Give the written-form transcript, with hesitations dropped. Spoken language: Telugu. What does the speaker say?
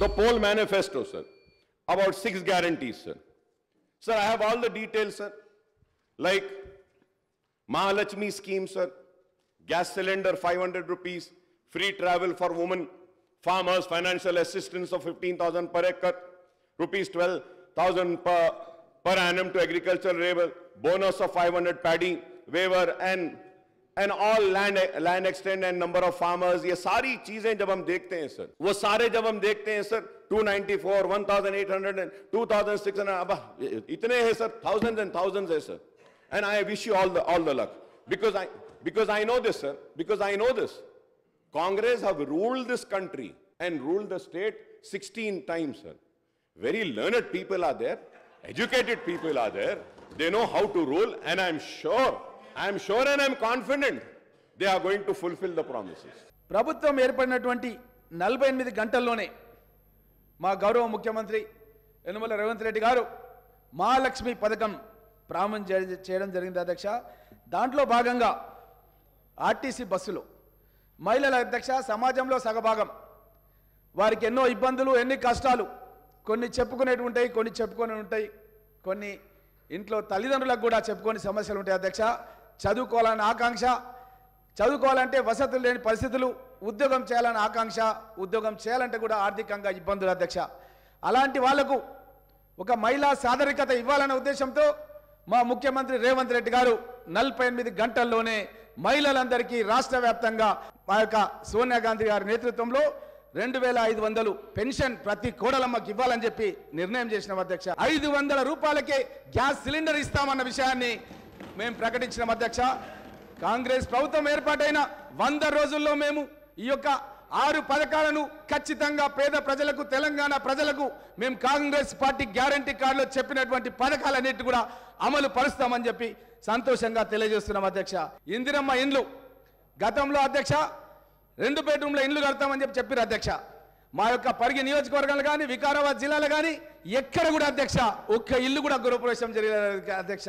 the poll manifesto, sir, about 6 guarantees, sir. Sir, I have all the details, sir, like Mahalakshmi scheme, sir, gas cylinder 500 rupees, free travel for women, farmers, financial assistance of 15,000 per acre, rupees 12,000 per annum to agricultural labor, bonus of 500 paddy, waiver, and all land extent and number of farmers. ये सारी चीजें जब हम देखते हैं सर, वो सारे जब हम देखते हैं सर, 294, 1,800 and 2,600, अब इतने हैं सर, thousands and thousands है sir. And I wish you all the luck, because I know this, sir, because I know this. Congress have ruled this country and ruled the state 16 times, sir. Very learned people are there, educated people are there, they know how to rule, and I'm sure and I'm confident they are going to fulfill the promises. ప్రభుత్వం ఏర్పడినటువంటి 48 గంటల్లోనే మా గౌరవ ముఖ్యమంత్రి యనమల రేవంత్ రెడ్డి గారు మహాలక్ష్మి పథకం ప్రారంభం చేయడం జరిగింది అధ్యక్ష. దాంట్లో భాగంగా ఆర్టీసీ బస్సులు మహిళల అధ్యక్ష సమాజంలో సగభాగం, వారికి ఎన్నో ఇబ్బందులు, ఎన్ని కష్టాలు, కొన్ని చెప్పుకునేవి ఉంటాయి, కొన్ని చెప్పుకొని ఉంటాయి, కొన్ని ఇంట్లో తల్లిదండ్రులకు కూడా చెప్పుకొని సమస్యలు ఉంటాయి అధ్యక్ష. చదువుకోవాలని ఆకాంక్ష, చదువుకోవాలంటే వసతులు లేని పరిస్థితులు, ఉద్యోగం చేయాలని ఆకాంక్ష, ఉద్యోగం చేయాలంటే కూడా ఆర్థికంగా ఇబ్బందులు అధ్యక్ష. అలాంటి వాళ్లకు ఒక మహిళా సాధారికత ఇవ్వాలనే ఉద్దేశంతో మా ముఖ్యమంత్రి రేవంత్ రెడ్డి గారు 48 గంటల్లోనే మహిళలందరికీ రాష్ట్ర వ్యాప్తంగా మా యొక్క సోనియా గాంధీ గారి నేతృత్వంలో 2,500 పెన్షన్ ప్రతి కోడలమ్మకి ఇవ్వాలని చెప్పి నిర్ణయం చేసిన అధ్యక్ష. 500 రూపాయలకే గ్యాస్ సిలిండర్ ఇస్తామన్న విషయాన్ని మేము ప్రకటించిన అధ్యక్ష. కాంగ్రెస్ ప్రభుత్వం ఏర్పాటైన 100 రోజుల్లో మేము ఈ యొక్క 6 పథకాలను ఖచ్చితంగా పేద ప్రజలకు, తెలంగాణ ప్రజలకు మేము కాంగ్రెస్ పార్టీ గ్యారంటీ కార్డులో చెప్పినటువంటి పథకాలన్నిటి కూడా అమలు పరుస్తామని చెప్పి సంతోషంగా తెలియజేస్తున్నాం అధ్యక్ష. ఇందిరమ్మ ఇండ్లు గతంలో అధ్యక్ష 2 బెడ్రూమ్ల ఇండ్లు కడతామని చెప్పారు అధ్యక్ష. మా యొక్క పరిగి నియోజకవర్గాలు కానీ, వికారాబాద్ జిల్లాలో కానీ ఎక్కడ కూడా అధ్యక్ష ఒక్క ఇల్లు కూడా గృహప్రవేశం జరిగేది అధ్యక్ష.